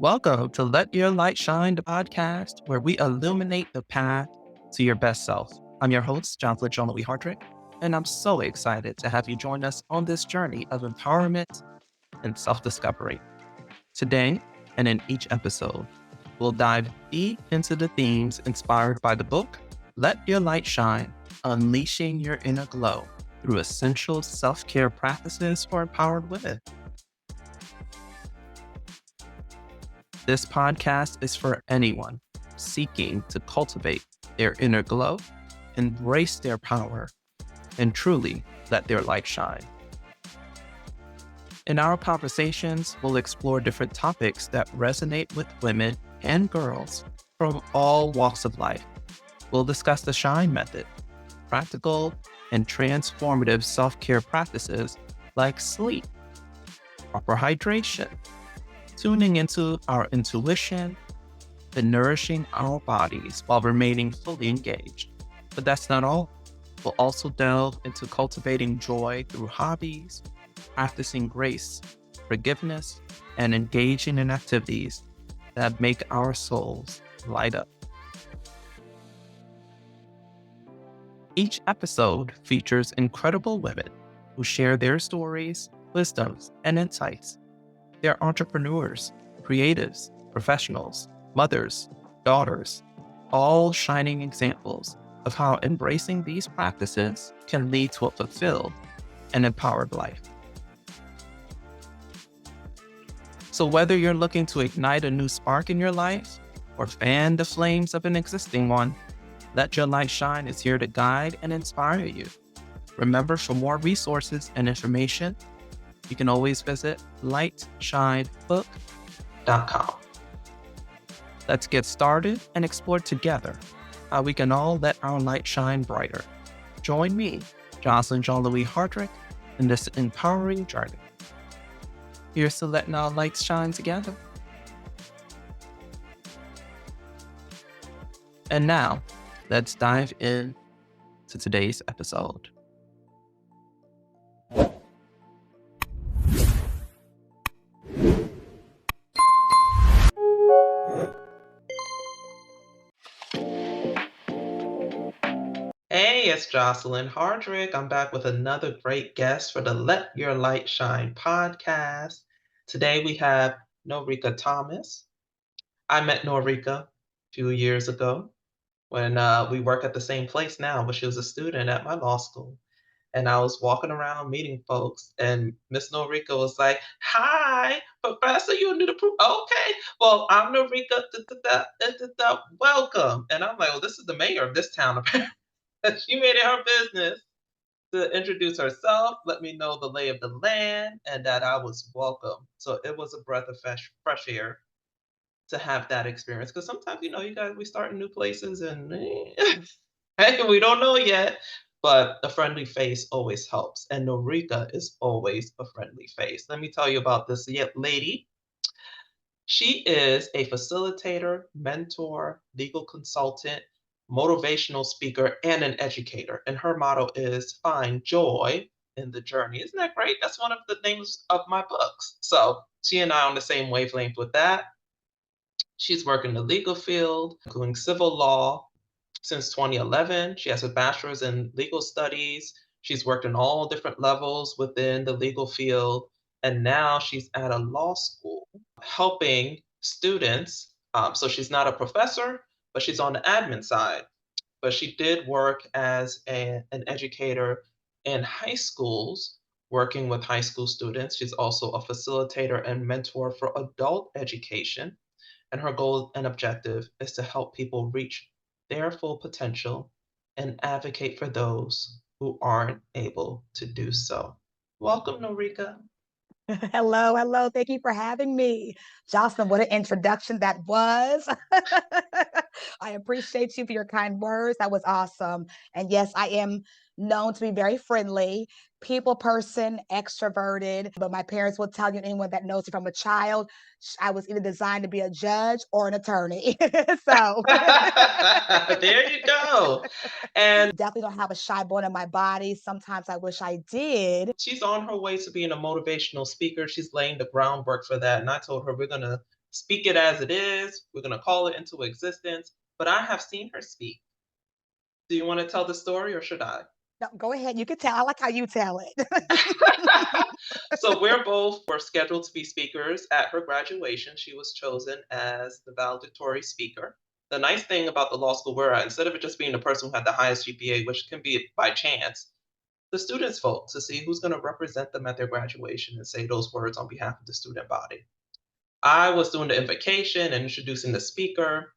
Welcome to Let Your Light Shine, the podcast where we illuminate the path to your best self. I'm your host, John Louis Hardrick, and I'm so excited to have you join us on this journey of empowerment and self-discovery. Today, and in each episode, we'll dive deep into the themes inspired by the book, Let Your Light Shine, Unleashing Your Inner Glow through Essential Self-Care Practices for Empowered Women. This podcast is for anyone seeking to cultivate their inner glow, embrace their power, and truly let their light shine. In our conversations, we'll explore different topics that resonate with women and girls from all walks of life. We'll discuss the SHINE method, practical and transformative self-care practices like sleep, proper hydration, tuning into our intuition, and nourishing our bodies while remaining fully engaged. But that's not all. We'll also delve into cultivating joy through hobbies, practicing grace, forgiveness, and engaging in activities that make our souls light up. Each episode features incredible women who share their stories, wisdoms, and insights. They're entrepreneurs, creatives, professionals, mothers, daughters, all shining examples of how embracing these practices can lead to a fulfilled and empowered life. So whether you're looking to ignite a new spark in your life or fan the flames of an existing one, Let Your Light Shine is here to guide and inspire you. Remember, for more resources and information, you can always visit lightshinebook.com. Let's get started and explore together how we can all let our light shine brighter. Join me, John Louis Hardrick, in this empowering journey. Here's to letting our lights shine together. And now, let's dive in to today's episode. Hey, it's Jocelyn Hardrick. I'm back with another great guest for the Let Your Light Shine podcast. Today we have Noreka Thomas. I met Noreka a few years ago when we work at the same place now, but she was a student at my law school. And I was walking around meeting folks, and Miss Noreka was like, "Hi, Professor, you need to prove. Okay, well, I'm Noreka. Welcome." And I'm like, "Well, this is the mayor of this town." She made it her business to introduce herself, let me know the lay of the land, and that I was welcome. So it was a breath of fresh air to have that experience. Because sometimes, you guys, we start in new places and hey, we don't know yet, but a friendly face always helps. And Noreka is always a friendly face. Let me tell you about this lady. She is a facilitator, mentor, legal consultant, motivational speaker, and an educator. And her motto is find joy in the journey. Isn't that great? That's one of the names of my books. So she and I are on the same wavelength with that. She's worked in the legal field, including civil law since 2011. She has a bachelor's in legal studies. She's worked in all different levels within the legal field. And now she's at a law school helping students. So she's not a professor, but she's on the admin side. But she did work as an educator in high schools, working with high school students. She's also a facilitator and mentor for adult education. And her goal and objective is to help people reach their full potential and advocate for those who aren't able to do so. Welcome, Noreka. Hello, hello. Thank you for having me. Jocelyn, what an introduction that was. I appreciate you for your kind words. That was awesome. And yes, I am known to be very friendly, people person, extroverted. But my parents will tell you, anyone that knows me from a child, I was either designed to be a judge or an attorney. So There you go. And definitely don't have a shy bone in my body. Sometimes I wish I did. she's on her way to being a motivational speaker. She's laying the groundwork for that. And I told her we're going to speak it as it is. We're going to call it into existence. But I have seen her speak. Do you want to tell the story or should I? No, go ahead. You can tell. I like how you tell it. So we're both were scheduled to be speakers at her graduation. She was chosen as the valedictory speaker. The nice thing about the law school we're at, instead of it just being the person who had the highest GPA, which can be by chance, the students vote to see who's going to represent them at their graduation and say those words on behalf of the student body. I was doing the invocation and introducing the speaker.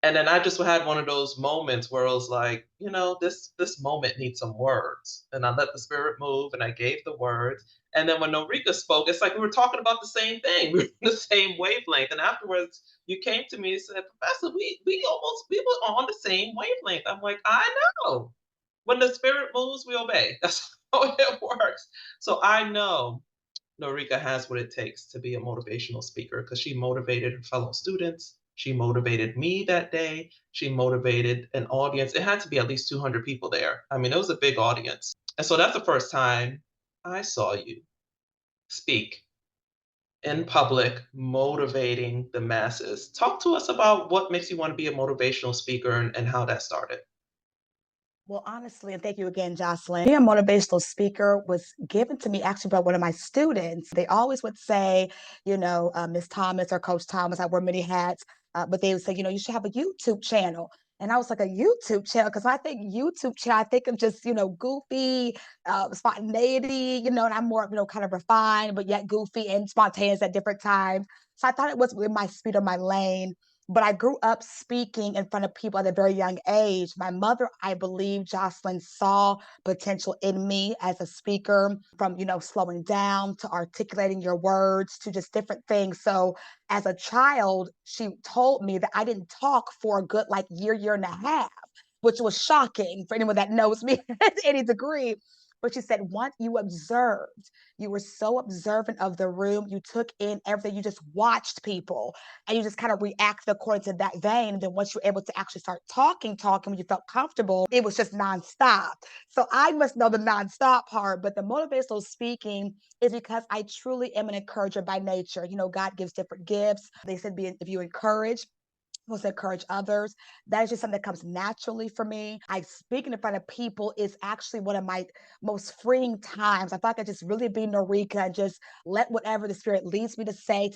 And then I just had one of those moments where I was like, this moment needs some words. And I let the spirit move and I gave the words. And then when Noreka spoke, it's like we were talking about the same thing. We were in the same wavelength. And afterwards, you came to me and said, Professor, we were on the same wavelength. I'm like, I know. When the spirit moves, we obey. That's how it works. So I know Noreka has what it takes to be a motivational speaker because she motivated her fellow students. She motivated me that day. She motivated an audience. It had to be at least 200 people there. I mean, it was a big audience. And so that's the first time I saw you speak in public, motivating the masses. Talk to us about what makes you want to be a motivational speaker and how that started. Well, honestly, and thank you again, Jocelyn. Being a motivational speaker was given to me actually by one of my students. They always would say, Miss Thomas or Coach Thomas, I wear many hats, but they would say, you should have a YouTube channel. And I was like, a YouTube channel? Because I think YouTube channel, I think of just, goofy, spontaneity, and I'm more, kind of refined, but yet goofy and spontaneous at different times. So I thought it was within my speed of my lane. But I grew up speaking in front of people at a very young age. My mother, I believe, Jocelyn, saw potential in me as a speaker from, slowing down to articulating your words to just different things. So as a child, she told me that I didn't talk for a good like year and a half, which was shocking for anyone that knows me to any degree. But she said, once you observed, you were so observant of the room, you took in everything, you just watched people and you just kind of reacted according to that vein. And then once you're able to actually start talking when you felt comfortable, it was just nonstop. So I must know the nonstop part, but the motivational speaking is because I truly am an encourager by nature. God gives different gifts. They said, if you encourage, was to encourage others. That is just something that comes naturally for me. I speaking in front of people is actually one of my most freeing times. I feel like I just really be Noreka and just let whatever the spirit leads me to say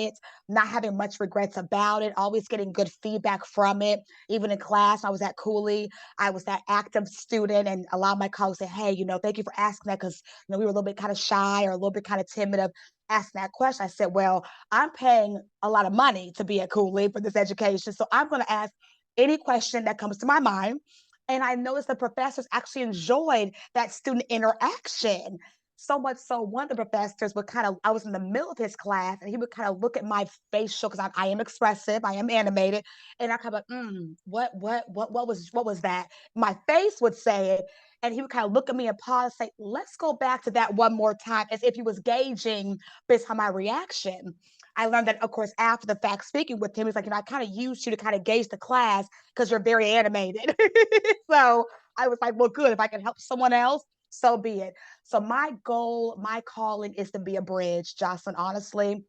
it, not having much regrets about it, always getting good feedback from it. Even in class, I was at Cooley, I was that active student, and a lot of my colleagues said, hey, thank you for asking that because we were a little bit kind of shy or a little bit kind of timid of asking that question. I said, well, I'm paying a lot of money to be at Cooley for this education. So I'm going to ask any question that comes to my mind. And I noticed the professors actually enjoyed that student interaction. So much so, one of the professors would kind of, I was in the middle of his class and he would kind of look at my facial because I am expressive, I am animated. And I kind of like, what was that? My face would say it. And he would kind of look at me and pause and say, let's go back to that one more time, as if he was gauging based on my reaction. I learned that, of course, after the fact, speaking with him, he's like, I kind of used you to kind of gauge the class because you're very animated. So I was like, well, good. If I can help someone else, so be it. So my goal, my calling is to be a bridge, Jocelyn, honestly,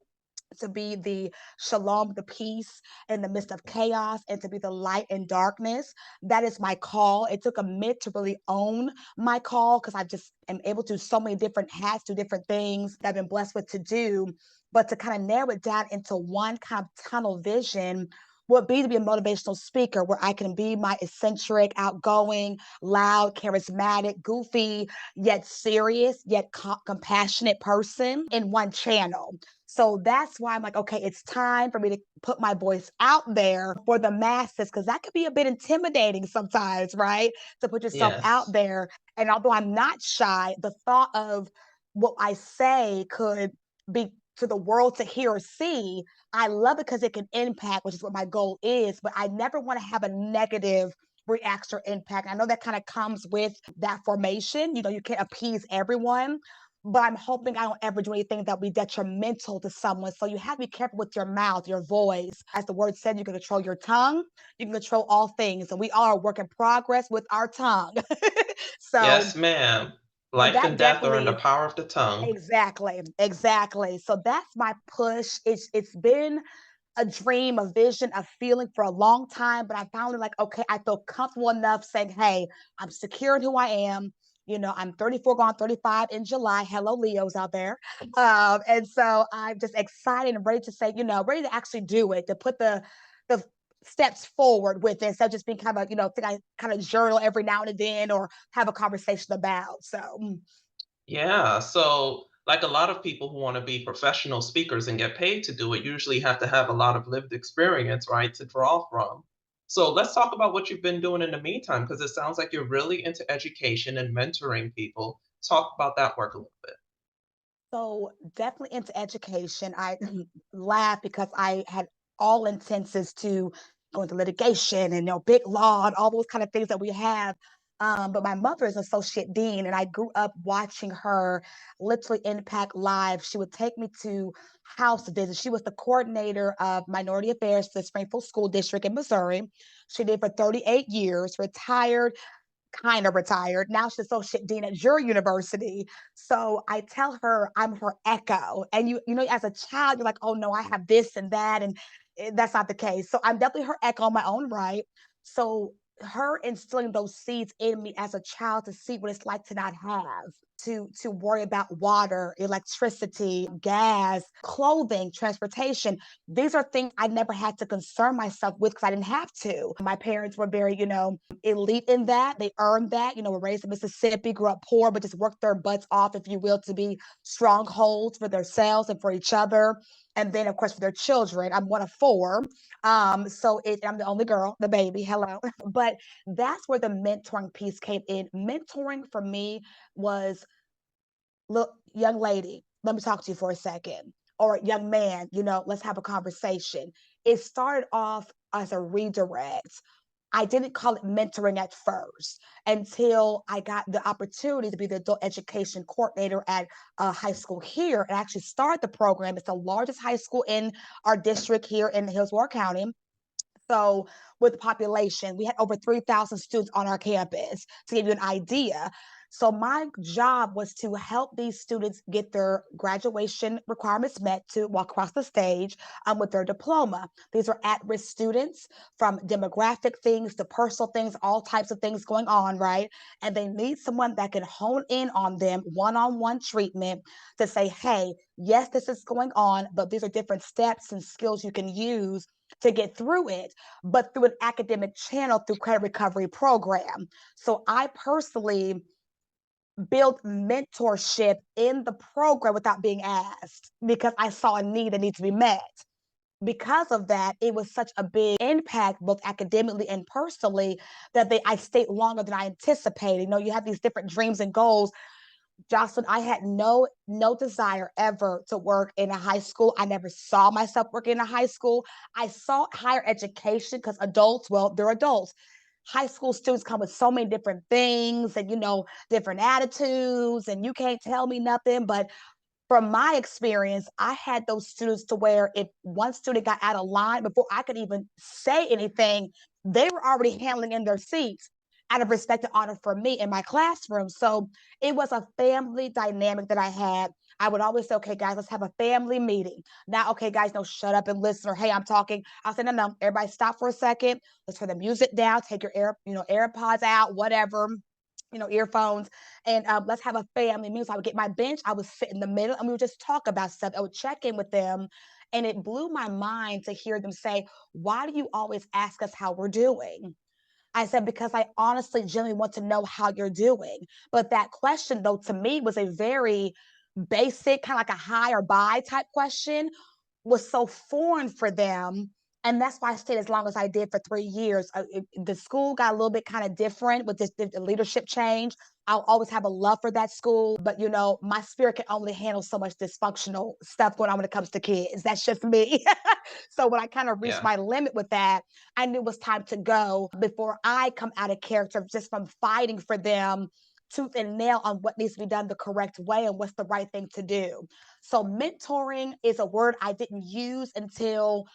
to be the shalom, the peace in the midst of chaos, and to be the light in darkness. That is my call. It took a minute to really own my call because I just am able to do so many different hats, do different things that I've been blessed with to do. But to kind of narrow it down into one kind of tunnel vision would be to be a motivational speaker where I can be my eccentric, outgoing, loud, charismatic, goofy, yet serious, yet compassionate person in one channel. So that's why I'm like, okay, it's time for me to put my voice out there for the masses because that could be a bit intimidating sometimes, right? To put yourself out Yes. there. And although I'm not shy, the thought of what I say could be to the world to hear or see. I love it because it can impact, which is what my goal is, but I never want to have a negative reaction or impact. I know that kind of comes with that formation. You can't appease everyone, but I'm hoping I don't ever do anything that will be detrimental to someone. So you have to be careful with your mouth, your voice. As the word said, you can control your tongue, you can control all things. And we are a work in progress with our tongue. So Yes, ma'am. so Life that and death are in the definitely power of the tongue. exactly, exactly. So that's my push. It's been a dream, a vision, a feeling for a long time, but I found it like, okay, I feel comfortable enough saying, hey, I'm secure in who I am. I'm 34, going 35 in July. Hello, Leos out there. And so I'm just excited and ready to say, ready to actually do it, to put the steps forward with it instead of just being kind of, thing I kind of journal every now and then or have a conversation about. So, Yeah. So, like a lot of people who want to be professional speakers and get paid to do it, usually have to have a lot of lived experience, right, to draw from. So, let's talk about what you've been doing in the meantime, because it sounds like you're really into education and mentoring people. Talk about that work a little bit. so definitely into education. I laugh because I had all intentions to go into litigation and big law and all those kind of things that we have. But my mother is associate dean, and I grew up watching her literally impact lives. She would take me to house visits. She was the coordinator of minority affairs for the Springfield School District in Missouri. She did for 38 years, retired, kind of retired. Now she's associate dean at Drury University. So I tell her I'm her echo. And as a child, you're like, oh no, I have this and that. And that's not the case. So I'm definitely her echo in my own right. So her instilling those seeds in me as a child to see what it's like to not have, to worry about water, electricity, gas, clothing, transportation. These are things I never had to concern myself with because I didn't have to. My parents were very, elite in that. They earned that, were raised in Mississippi, grew up poor, but just worked their butts off, if you will, to be strongholds for themselves and for each other. And then, of course, for their children. I'm one of four. I'm the only girl, the baby. Hello. But that's where the mentoring piece came in. Mentoring for me was, look, young lady, let me talk to you for a second. Or young man, let's have a conversation. It started off as a redirect. I didn't call it mentoring at first until I got the opportunity to be the adult education coordinator at a high school here and actually start the program. It's the largest high school in our district here in Hillsborough County. So, with the population, we had over 3,000 students on our campus to give you an idea. So, my job was to help these students get their graduation requirements met to walk across the stage with their diploma. These are at risk students from demographic things to personal things, all types of things going on, right? And they need someone that can hone in on them, one on one treatment to say, hey, yes, this is going on, but these are different steps and skills you can use to get through it, but through an academic channel through credit recovery program. So I personally built mentorship in the program without being asked because I saw a need that needs to be met. Because of that, it was such a big impact, both academically and personally, that I stayed longer than I anticipated. You have these different dreams and goals. Jocelyn, I had no desire ever to work in a high school. I never saw myself working in a high school. I saw higher education because adults, well, they're adults. High school students come with so many different things and different attitudes, and you can't tell me nothing. But from my experience, I had those students to where if one student got out of line before I could even say anything, they were already handling in their seats out of respect and honor for me in my classroom. So it was a family dynamic that I had. I would always say, okay, guys, let's have a family meeting. Now, okay, guys, no, shut up and listen, or hey, I'm talking. I'll say, no, no, everybody stop for a second. Let's turn the music down, take your AirPods out, whatever, earphones, and let's have a family meal. So I would get my bench, I would sit in the middle, and we would just talk about stuff. I would check in with them, and it blew my mind to hear them say, "Why do you always ask us how we're doing?" I said, because I honestly, genuinely want to know how you're doing. But that question, though, to me was a very basic, kind of like a hi or bye type question, was so foreign for them. And that's why I stayed as long as I did for 3 years. The school got a little bit kind of different with this the leadership change. I'll always have a love for that school, but my spirit can only handle so much dysfunctional stuff going on when it comes to kids. That's just me. So when I kind of reached Yeah. my limit with that, I knew it was time to go before I come out of character just from fighting for them tooth and nail on what needs to be done the correct way and what's the right thing to do. So mentoring is a word I didn't use until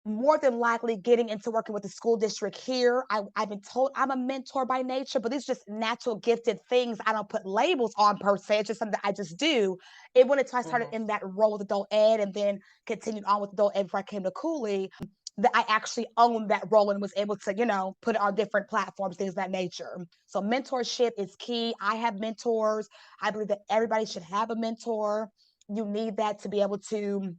more than likely getting into working with the school district here. I've been told I'm a mentor by nature, but these are just natural gifted things I don't put labels on per se. It's just something I just do. It when until I started Mhm. in that role with adult ed and then continued on with adult ed before I came to Cooley, that I actually owned that role and was able to, put it on different platforms, things of that nature. So mentorship is key. I have mentors. I believe that everybody should have a mentor. You need that to be able to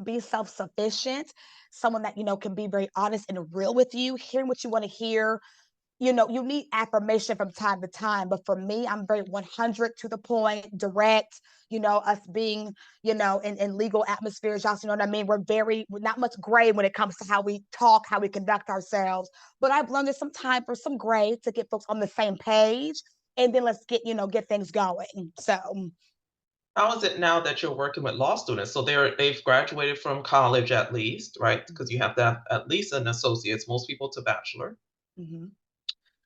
be self-sufficient, someone that can be very honest and real with you, hearing what you want to hear. You need affirmation from time to time, but for me, I'm very 100 to the point, direct. Us being in legal atmospheres, y'all, you know what I mean, we're not much gray when it comes to how we talk, how we conduct ourselves, but I've learned there's some time for some gray to get folks on the same page, and then let's get things going. So How is it now that you're working with law students? So they've graduated from college at least, right? Because you have to have at least an associate's, most people to bachelor. mhm,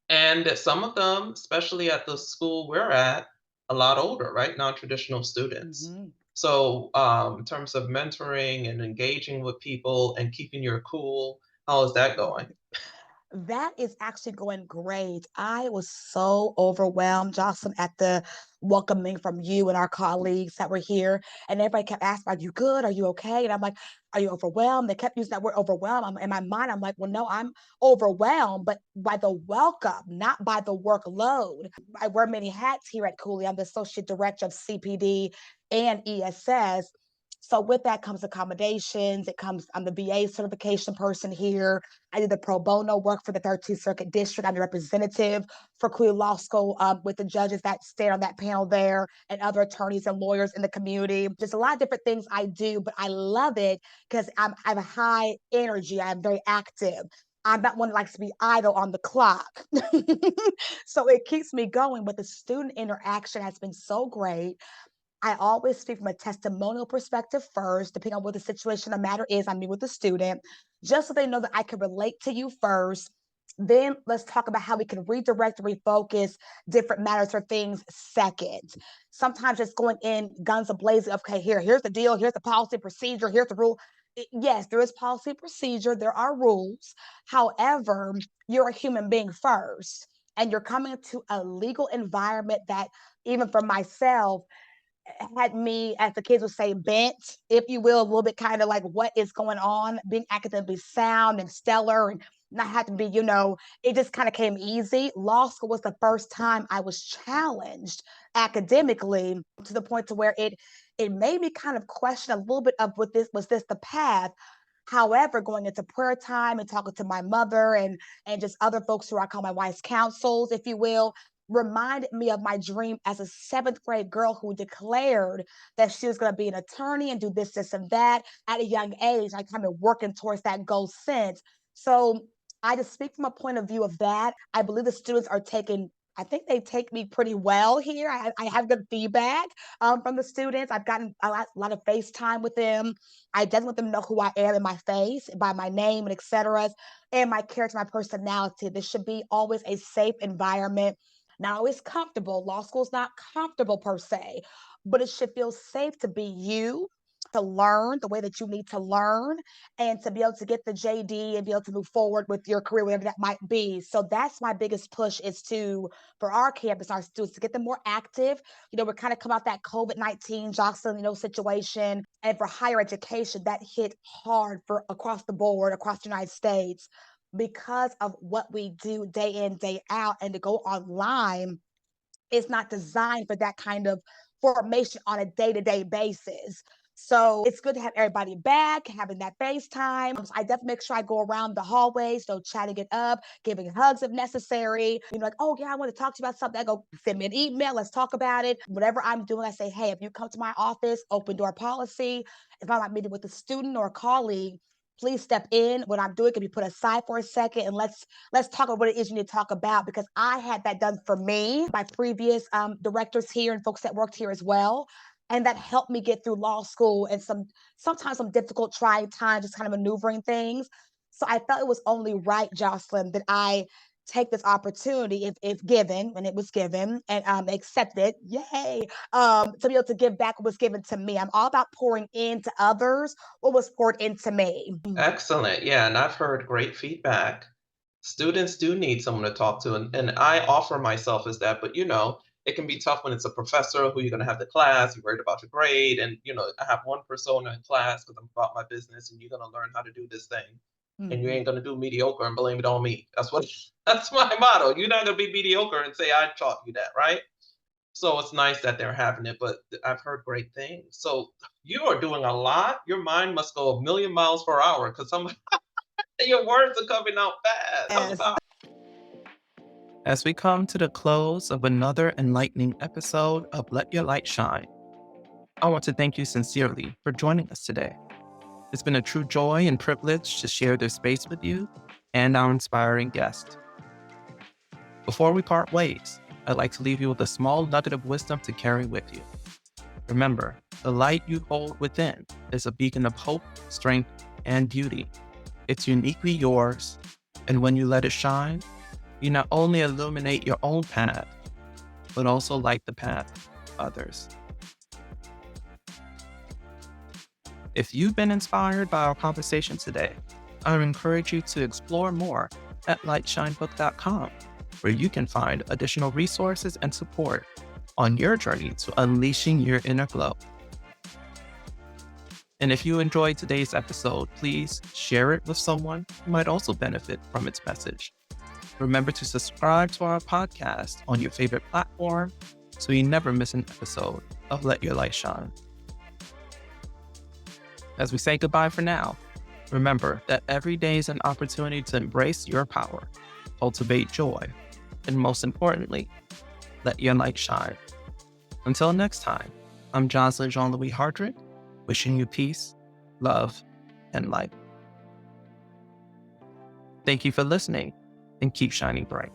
And some of them, especially at the school we're at, a lot older, right? Non-traditional students. mhm. So, in terms of mentoring and engaging with people and keeping your cool, how is that going? That is actually going great. I was so overwhelmed, Jocelyn, at the welcoming from you and our colleagues that were here. And everybody kept asking, "Are you good? Are you okay?" And I'm like, "Are you overwhelmed?" They kept using that word overwhelmed. In my mind, I'm like, "Well, no, I'm overwhelmed, but by the welcome, not by the workload." I wear many hats here at Cooley. I'm the associate director of CPD and ESS. So with that comes accommodations. I'm the VA certification person here. I did the pro bono work for the 13th Circuit District. I'm the representative for Queen Law School with the judges that stand on that panel there and other attorneys and lawyers in the community. There's a lot of different things I do, but I love it because I have a high energy. I'm very active. I'm not one that likes to be idle on the clock. So it keeps me going. But the student interaction has been so great. I always speak from a testimonial perspective first, depending on what the situation or matter is. I meet with the student, just so they know that I can relate to you first. Then let's talk about how we can redirect, refocus different matters or things second. Sometimes just going in guns a blazing. Okay, here's the deal. Here's the policy procedure. Here's the rule. Yes, there is policy procedure. There are rules. However, you're a human being first, and you're coming to a legal environment that, even for myself, had me, as the kids would say, bent, if you will, a little bit kind of like what is going on, being academically sound and stellar and not have to be, it just kind of came easy. Law school was the first time I was challenged academically to the point to where it made me kind of question a little bit of what this was this the path. However, going into prayer time and talking to my mother and just other folks who I call my wife's counsels, if you will, reminded me of my dream as a seventh grade girl who declared that she was going to be an attorney and do this, and that at a young age. I kind of working towards that goal since. So I just speak from a point of view of that. I believe the students are taking. I think they take me pretty well here. I have good feedback from the students. I've gotten a lot of FaceTime with them. I definitely want them to know who I am in my face, by my name and etc. And my character, my personality. This should be always a safe environment, not always comfortable. Law school's not comfortable per se, but it should feel safe to be you, to learn the way that you need to learn, and to be able to get the JD and be able to move forward with your career, whatever that might be. So that's my biggest push is for our campus, our students, to get them more active. We're kind of come out that COVID-19 Jocelyn, situation. And for higher education, that hit hard for across the board, across the United States, because of what we do day in, day out, and to go online is not designed for that kind of formation on a day-to-day basis. So it's good to have everybody back, having that FaceTime. So I definitely make sure I go around the hallways, chatting it up, giving hugs if necessary. Like, oh yeah, I want to talk to you about something. I go send me an email, let's talk about it. Whatever I'm doing, I say, hey, if you come to my office, open door policy. If I'm not meeting with a student or a colleague, please step in. What I'm doing can be put aside for a second, and let's talk about what it is you need to talk about, because I had that done for me by previous directors here and folks that worked here as well. And that helped me get through law school and sometimes some difficult, trying times, just kind of maneuvering things. So I felt it was only right, Jocelyn, that I take this opportunity if given, when it was given, and accept it, yay, to be able to give back what was given to me. I'm all about pouring into others what was poured into me. Excellent. Yeah, and I've heard great feedback. Students do need someone to talk to, and I offer myself as that, but it can be tough when it's a professor who you're going to have the class, you're worried about your grade, and I have one persona in class because I'm about my business, and you're going to learn how to do this thing, and you Mhm. ain't going to do mediocre and blame it on me. That's what that's my motto. You're not going to be mediocre and say I taught you that, right? So it's nice that they're having it, but I've heard great things. So you are doing a lot. Your mind must go a million miles per hour because some your words are coming out fast. Talk Yes. about. As we come to the close of another enlightening episode of Let Your Light Shine, I want to thank you sincerely for joining us today. It's been a true joy and privilege to share this space with you and our inspiring guest. Before we part ways, I'd like to leave you with a small nugget of wisdom to carry with you. Remember, the light you hold within is a beacon of hope, strength, and beauty. It's uniquely yours, and when you let it shine, you not only illuminate your own path, but also light the path of others. If you've been inspired by our conversation today, I would encourage you to explore more at lightshinebook.com, where you can find additional resources and support on your journey to unleashing your inner glow. And if you enjoyed today's episode, please share it with someone who might also benefit from its message. Remember to subscribe to our podcast on your favorite platform so you never miss an episode of Let Your Light Shine. As we say goodbye for now, remember that every day is an opportunity to embrace your power, cultivate joy, and most importantly, let your light shine. Until next time, I'm Jocelyn Jean-Louis Hardrick, wishing you peace, love, and light. Thank you for listening, and keep shining bright.